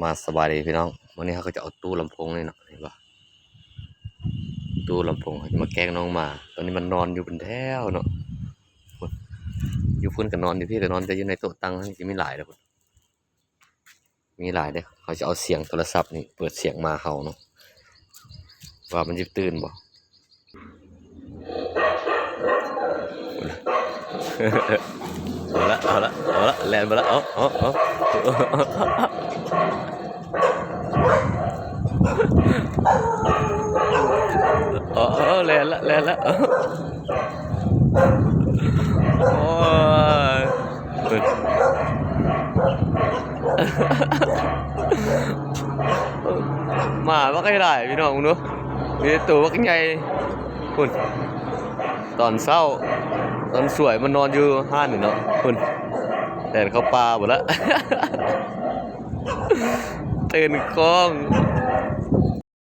มาสบายดีพี่น้องวันนี้เขาก็จะเอาตู้ลำโพงนี่เนาะเห็นปะตู้ลำโพงเขาจะมาแกล้งน้องหมาตอนนี้มันนอนอยู่บนแถวเนาะอยู่พุ่นกับนอนอยู่พี่กับนอนจะอยู่ในโต๊ะตั้งจะมีหลายเลยพุ่นมีหลายเด้อเขาจะเอาเสียงโทรศัพท์นี่เปิดเสียงหมาเห่าเนาะว่ามันจะตื่นบ่ เอาละแลนมาละแลนละโอ้ยหมาว่าใครได้พี่น้องเนาะมีตัวว่าใหญ่คุณตอนเศร้าตอนสวยมันนอนอยู่ห้านนี่เนาะคุณแต่เขาปลาหมดละตื่นกล้อง